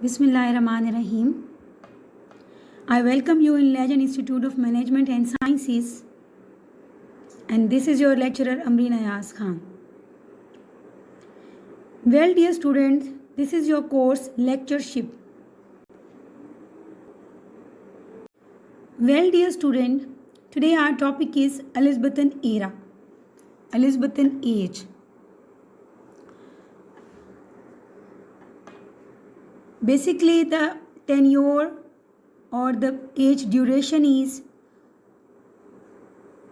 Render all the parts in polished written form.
Bismillahirrahmanirrahim. I welcome you in Legend Institute of Management and Sciences, and this is your lecturer Amreen Ayaz Khan. Well, dear students, this is your course Lectureship. Well, dear student, today our topic is Elizabethan era, Elizabethan age. Basically, the tenure or the age duration is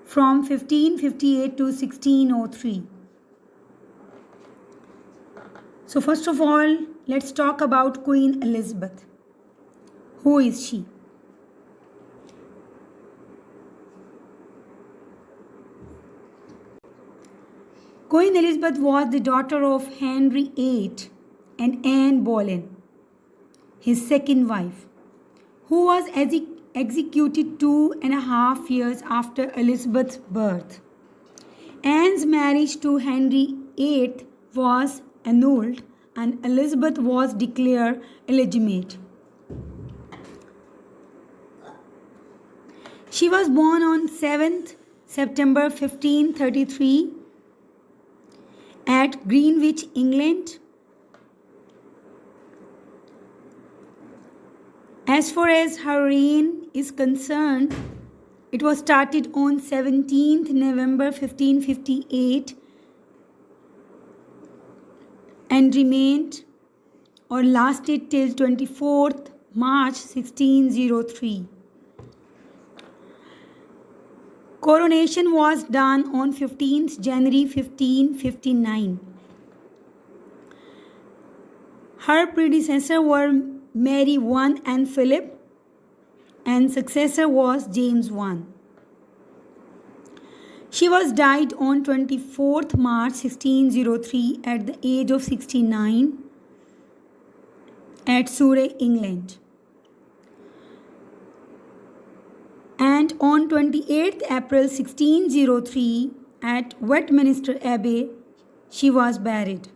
from 1558 to 1603. So first of all, let's talk about Queen Elizabeth. Who is she? Queen Elizabeth was the daughter of Henry VIII and Anne Boleyn, his second wife, who was executed 2.5 years after Elizabeth's birth. Anne's marriage to Henry VIII was annulled and Elizabeth was declared illegitimate. She was born on 7th September 1533 at Greenwich, England. As far as her reign is concerned, it was started on 17th November 1558 and remained or lasted till 24th March 1603. Coronation was done on 15th January 1559. Her predecessors were Mary I and Philip, and successor was James I. She was died on 24th March 1603 at the age of 69 at Surrey, England. And on 28th April 1603 at Westminster Abbey, she was buried.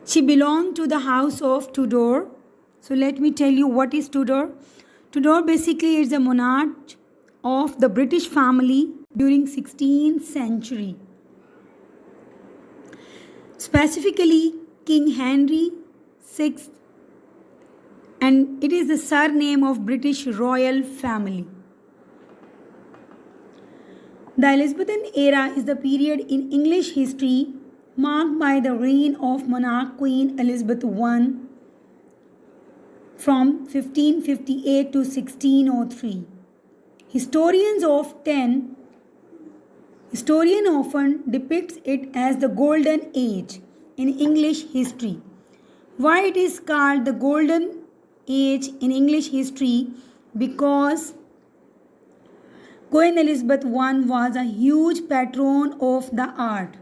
She belonged to the house of Tudor. So let me tell you what is Tudor. Tudor basically is a monarch of the British family during 16th century. Specifically King Henry VI, and it is the surname of British royal family. The Elizabethan era is the period in English history marked by the reign of monarch Queen Elizabeth I from 1558 to 1603. Historian often depicts it as the Golden Age in English history. Why it is called the Golden Age in English history? Because Queen Elizabeth I was a huge patron of the art.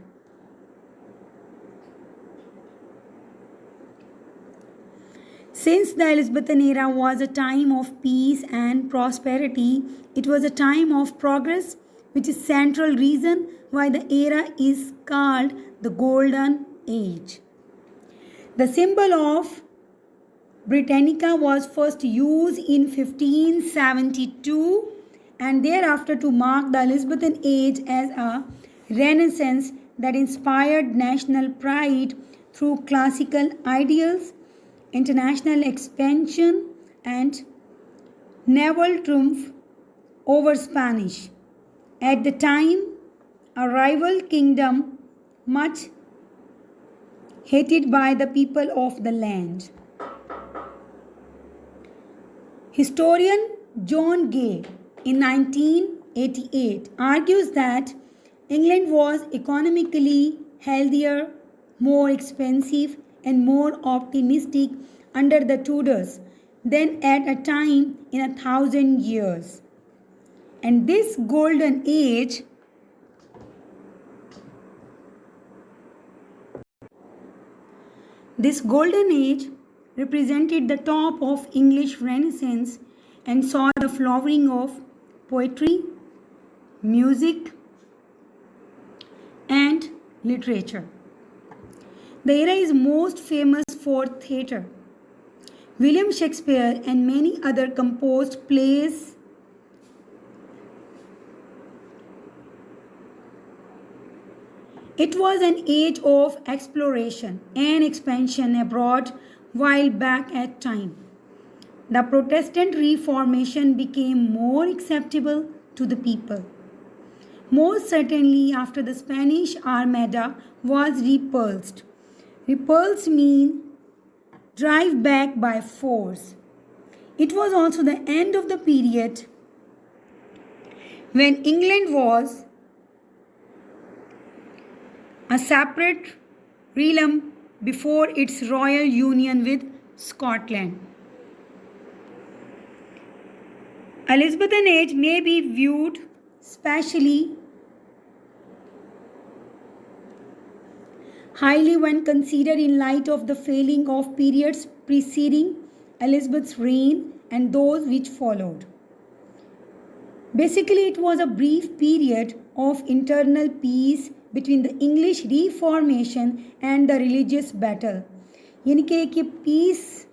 Since the Elizabethan era was a time of peace and prosperity, it was a time of progress, which is central reason why the era is called the Golden Age. The symbol of Britannica was first used in 1572 and thereafter to mark the Elizabethan age as a renaissance that inspired national pride through classical ideals, international expansion, and naval triumph over Spanish. At the time, a rival kingdom much hated by the people of the land. Historian John Gay in 1988 argues that England was economically healthier, more expensive, and more optimistic under the Tudors than at a time in 1,000 years. And this golden age represented the top of English Renaissance and saw the flowering of poetry, music, and literature. The era is most famous for theatre, William Shakespeare and many other composed plays. It was an age of exploration and expansion abroad while back at time. The Protestant Reformation became more acceptable to the people. Most certainly after the Spanish Armada was repulsed. Repulsed mean drive back by force. It was also the end of the period when England was a separate realm before its royal union with Scotland. Elizabethan age may be viewed especially highly when considered in light of the failing of periods preceding Elizabeth's reign and those which followed. Basically, it was a brief period of internal peace between the English Reformation and the religious battle. यानी कि एक ये piece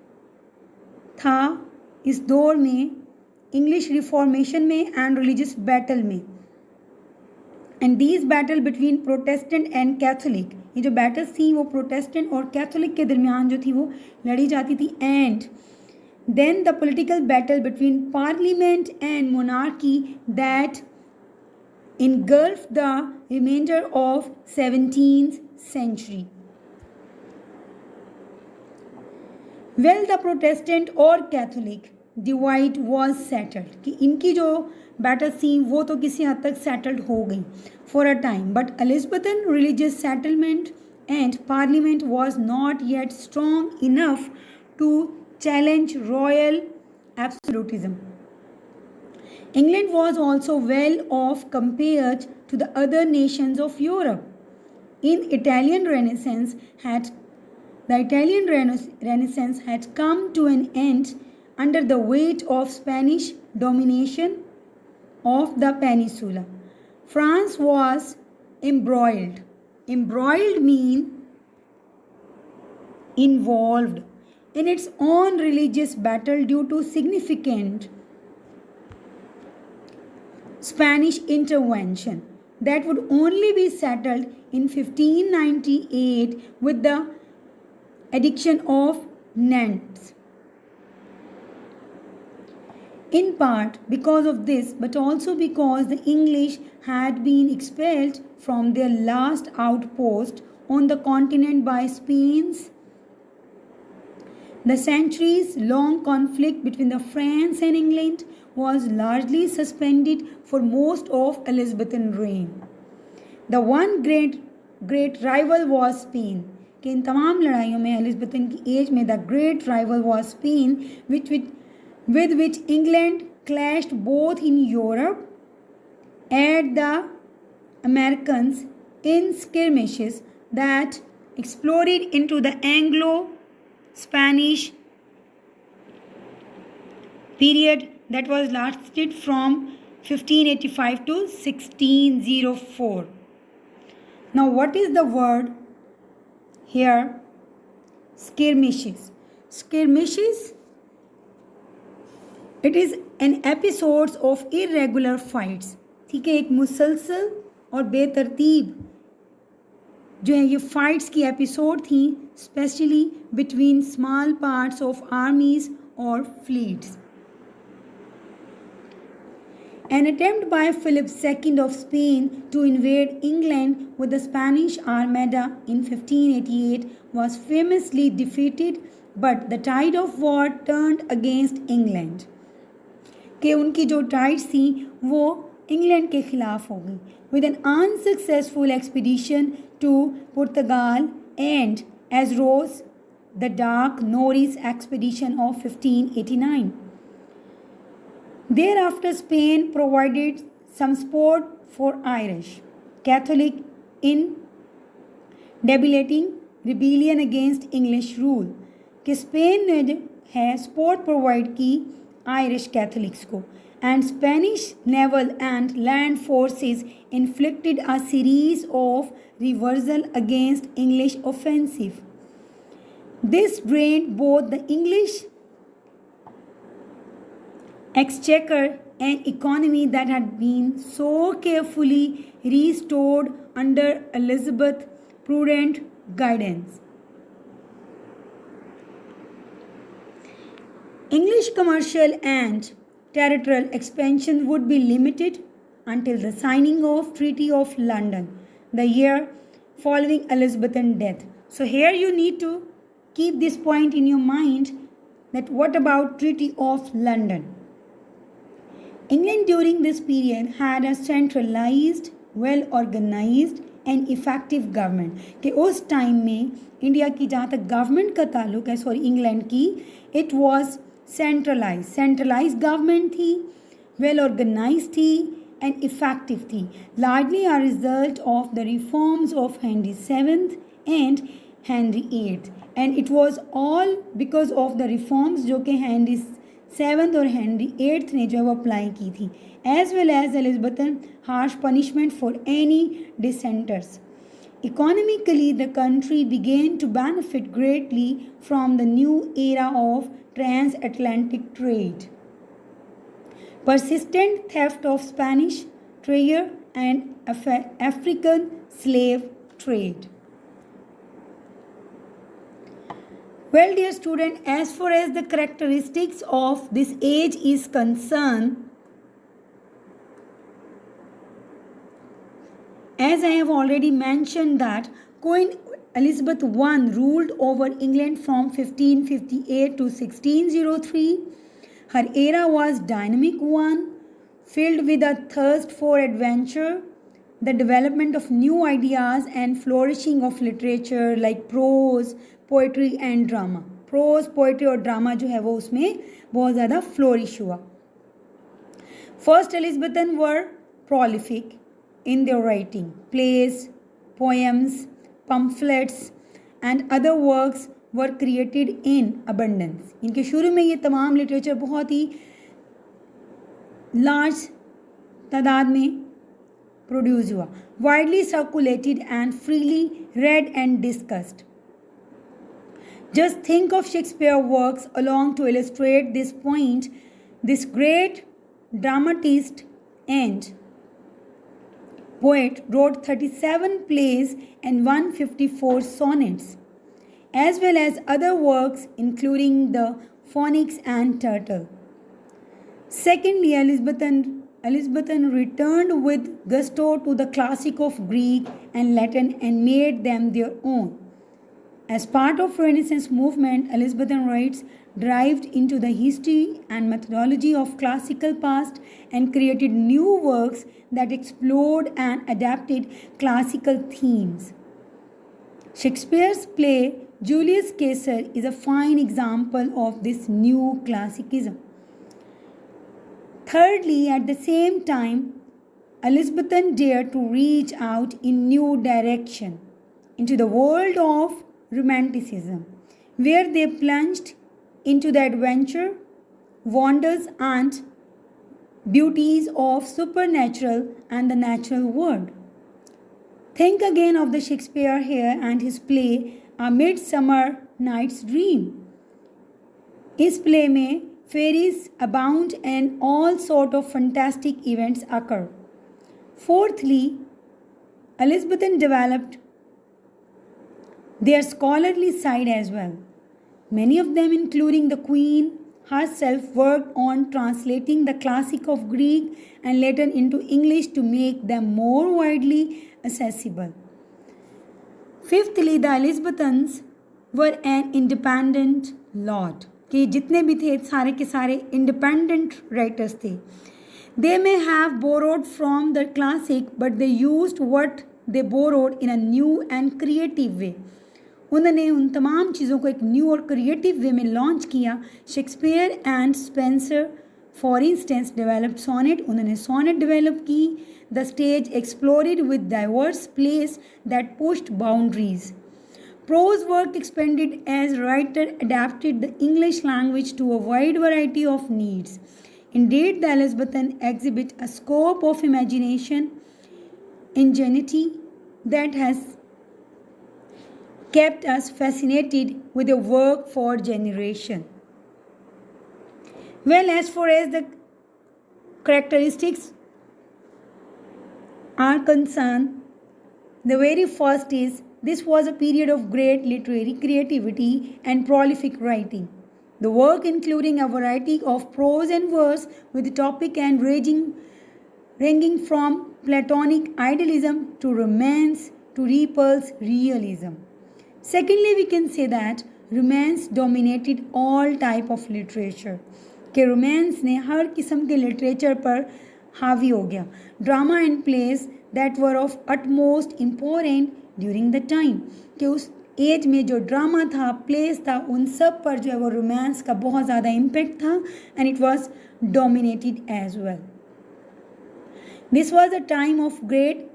था इस दौर में English reformation में and religious battle में. And these battle between Protestant and Catholic, ये जो बैटल्स थी वो प्रोटेस्टेंट और कैथोलिक के दरमियान जो थी वो लड़ी जाती थी. And then the political battle between parliament and monarchy that engulfed the remainder of 17th century. Well, the Protestant or Catholic divide was settled कि इनकी जो battles थी वो तो किसी हद तक settled हो गई for a time, but Elizabethan religious settlement and parliament was not yet strong enough to challenge royal absolutism. England was also well off compared to the other nations of Europe. The Italian Renaissance had come to an end under the weight of Spanish domination of the peninsula. France was embroiled. Embroiled mean involved in its own religious battle due to significant Spanish intervention that would only be settled in 1598 with the Ediction of Nantes. In part because of this, but also because the English had been expelled from their last outpost on the continent by Spain's. The centuries-long conflict between the France and England was largely suspended for most of Elizabethan reign. The one great rival was Spain. कि इन तमाम लड़ाइयों में Elizabethan की as में the great rival was Spain, with which England clashed both in Europe and the Americans in skirmishes that exploded into the Anglo-Spanish period that was lasted from 1585 to 1604. Now, what is the word here? Skirmishes. Skirmishes, it is an episodes of irregular fights. ठीक है, एक मुसलसल और बेतरतीब जो है ये fights की एपिसोड थी, specially between small parts of आर्मीज और fleets. An attempt by Philip II of Spain to invade England with the Spanish Armada in 1588 was famously defeated, but the tide of war turned against England. कि उनकी जो tides थी वो England के ख़िलाफ़ हो गई. With an unsuccessful expedition to Portugal and as rose the Dark Norris expedition of 1589. Thereafter, Spain provided some support for Irish Catholic in debilitating rebellion against English rule. कि स्पेन ने है support provide की Irish Catholics को, and Spanish naval and land forces inflicted a series of reversal against English offensive. This drained both the English exchequer, an economy that had been so carefully restored under Elizabeth's prudent guidance. English commercial and territorial expansion would be limited until the signing of Treaty of London, the year following Elizabethan death. So here you need to keep this point in your mind, that what about Treaty of London? England during this period had a centralized, well organized and effective government. कि उस time में India की जहाँ तक government का ताल्लुक है, sorry England की, इट वॉज सेंट्रलाइज गवर्नमेंट थी, वेल ऑर्गेनाइज थी एंड इफेक्टिव थी, largely a result of the reforms of Henry seventh and Henry eighth, and it was all because of the reforms जो कि Henry seventh और Henry eighth ने जो है वो अप्लाई की थी, as well as Elizabethan harsh punishment for any dissenters. Economically, the country began to benefit greatly from the new era of transatlantic trade. Persistent theft of Spanish treasure and African slave trade. Well, dear student, as far as the characteristics of this age is concerned, as I have already mentioned that Queen Elizabeth I ruled over England from 1558 to 1603. Her era was dynamic one, filled with a thirst for adventure, the development of new ideas and flourishing of literature like prose, poetry and drama. Prose, poetry और drama जो है वो उसमें बहुत ज़्यादा flourish हुआ. First Elizabethan were prolific in their writing. Plays, poems, pamphlets and other works were created in abundance. इनके शुरू में ये तमाम लिटरेचर बहुत ही लार्ज तादाद में प्रोड्यूस हुआ. Widely circulated and freely read and discussed. Just think of Shakespeare works along to illustrate this point. This great dramatist and poet wrote 37 plays and 154 sonnets, as well as other works including the Phoenix and Turtle. Secondly, Elizabethan returned with gusto to the classic of Greek and Latin and made them their own. As part of Renaissance movement, Elizabethan writers dived into the history and methodology of classical past and created new works that explored and adapted classical themes. Shakespeare's play Julius Caesar is a fine example of this new classicism. Thirdly, at the same time, Elizabethan dared to reach out in new direction into the world of Romanticism, where they plunged into the adventure, wonders and beauties of supernatural and the natural world. Think again of the Shakespeare here and his play A Midsummer Night's Dream. इस play में fairies abound and all sort of fantastic events occur. Fourthly, Elizabethan developed their scholarly side as well. Many of them, including the Queen herself, worked on translating the classic of Greek and Latin into English to make them more widely accessible. Fifthly, the Elizabethans were an independent lot. कि जितने भी थे सारे के सारे independent writers थे. They may have borrowed from the classic, but they used what they borrowed in a new and creative way. उन्होंने उन तमाम चीज़ों को एक न्यू और क्रिएटिव वे में लॉन्च किया. Shakespeare and Spenser for instance developed sonnet. उन्होंने सोनेट डेवलप की. The stage explored with diverse place that pushed boundaries. Prose work expanded as writer adapted the English language to a wide variety of needs. Indeed, the Elizabethan exhibit a scope of imagination, ingenuity that has kept us fascinated with their work for generation. Well, as far as the characteristics are concerned, the very first is this was a period of great literary creativity and prolific writing. The work including a variety of prose and verse with the topic and ranging from Platonic idealism to romance to repulse realism. Secondly, we can say that romance dominated all type of literature. कि romance ने हर किस्म के literature पर हावी हो गया. Drama and place that were of utmost important during the time, कि उस एज में जो ड्रामा था, प्लेस था, उन सब पर जो है वो रोमांस का बहुत ज़्यादा इम्पेक्ट था and it was dominated as well. This was a time of great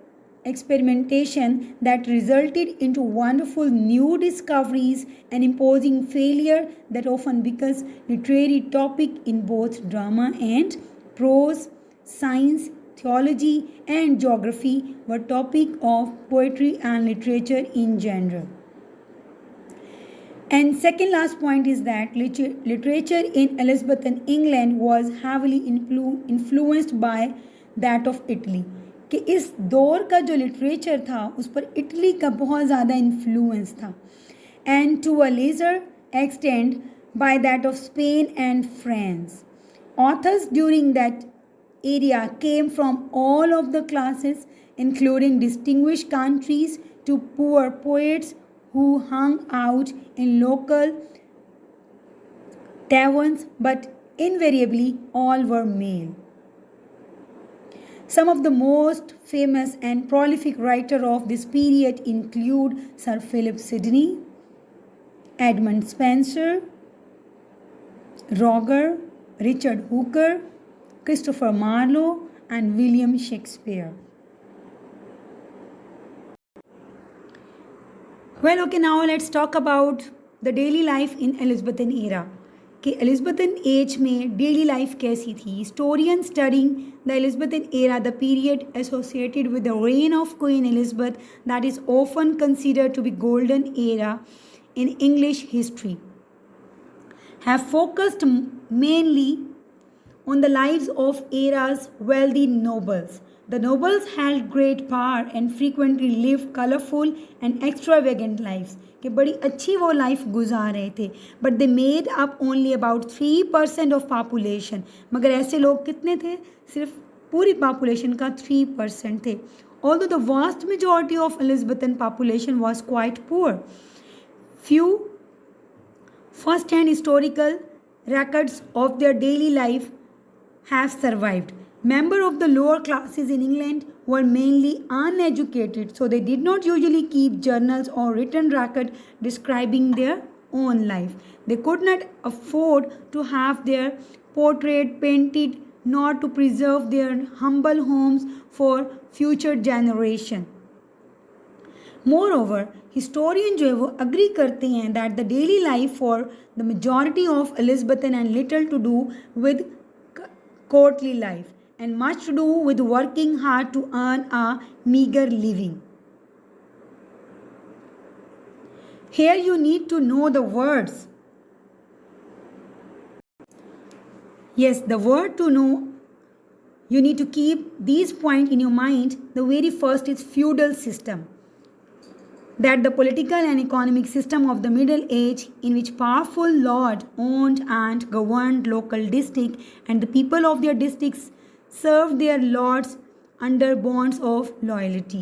experimentation that resulted into wonderful new discoveries and imposing failure that often becomes literary topic in both drama and prose. Science, theology and geography were topic of poetry and literature in general. And second last point is that literature in Elizabethan England was heavily influenced by that of Italy. कि इस दौर का जो literature था उस पर Italy का बहुत ज़्यादा इन्फ्लुएंस था and to a lesser extent by that of Spain and France. Authors during that area came from all of the classes including distinguished countries to poor poets who hung out in local taverns, but invariably all were male. Some of the most famous and prolific writers of this period include Sir Philip Sidney, Edmund Spenser, Roger, Richard Hooker, Christopher Marlowe, and William Shakespeare. Well, okay, now let's talk about the daily life in Elizabethan era. कि Elizabethan age में daily life कैसी थी. Historian studying the Elizabethan era, the period associated with the reign of Queen Elizabeth that is often considered to be golden era in English history, have focused mainly on the lives of era's wealthy nobles. The nobles held great power and frequently lived colorful and extravagant lives. कि बड़ी अच्छी वो life गुजार रहे थे. But they made up only about 3% of population. मगर ऐसे लोग कितने थे? सिर्फ पूरी पॉपुलेशन का 3% थे. Although the vast majority of Elizabethan population was quite poor, few first-hand historical records of their daily life have survived. Members of the lower classes in England were mainly uneducated, so they did not usually keep journals or written record describing their own life. They could not afford to have their portrait painted nor to preserve their humble homes for future generation. Moreover, historian जो है वो agree करते हैं that the daily life for the majority of Elizabethan and little to do with courtly life and much to do with working hard to earn a meager living. Here you need to know the words. Yes, the word to know, you need to keep these points in your mind. The very first is feudal system. That the political and economic system of the Middle Age in which powerful lord owned and governed local districts and the people of their districts served their lords under bonds of loyalty.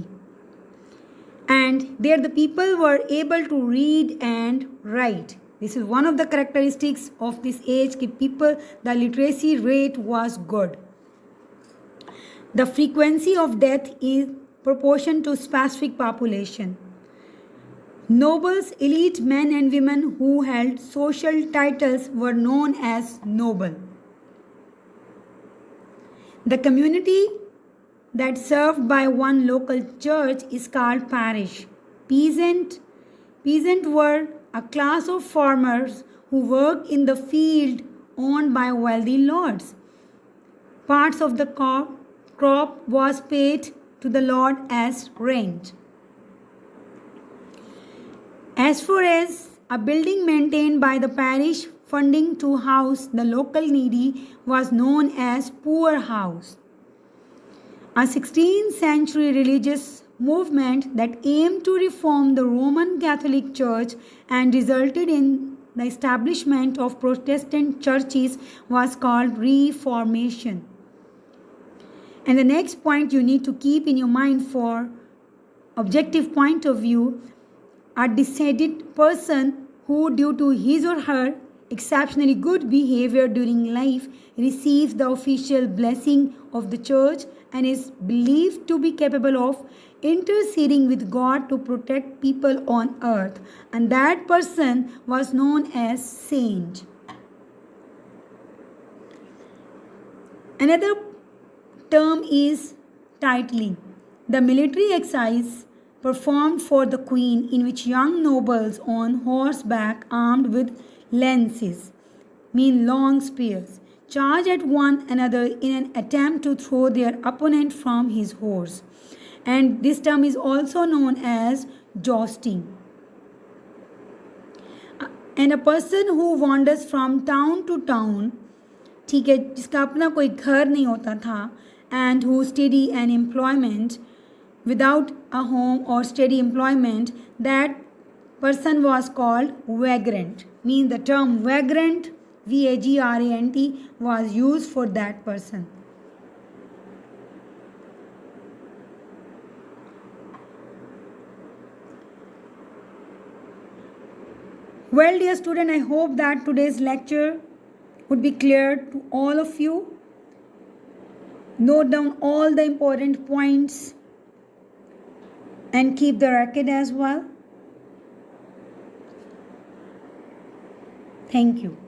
And there the people were able to read and write. This is one of the characteristics of this age कि people, the literacy rate was good. The frequency of death is proportion to specific population. Nobles, elite men and women who held social titles were known as noble. The community that served by one local church is called parish. Peasant were a class of farmers who worked in the field owned by wealthy lords. Parts of the crop was paid to the lord as rent. As far as A building maintained by the parish funding to house the local needy was known as poor house. A 16th century religious movement that aimed to reform the Roman Catholic Church and resulted in the establishment of Protestant churches was called Reformation. And the next point you need to keep in your mind for objective point of view, a decided person who due to his or her exceptionally good behavior during life receives the official blessing of the church and is believed to be capable of interceding with God to protect people on earth, and that person was known as saint. Another term is titling, the military exercise performed for the queen in which young nobles on horseback armed with lances, mean long spears, charge at one another in an attempt to throw their opponent from his horse. And this term is also known as jousting. And a person who wanders from town to town, ठीक है, जिसका अपना कोई घर नहीं होता था, and who steady an employment without a home or steady employment, that person was called vagrant. Means the term vagrant, vagrant, was used for that person. Well, dear student, I hope that today's lecture would be clear to all of you. Note down all the important points and keep the record as well. Thank you.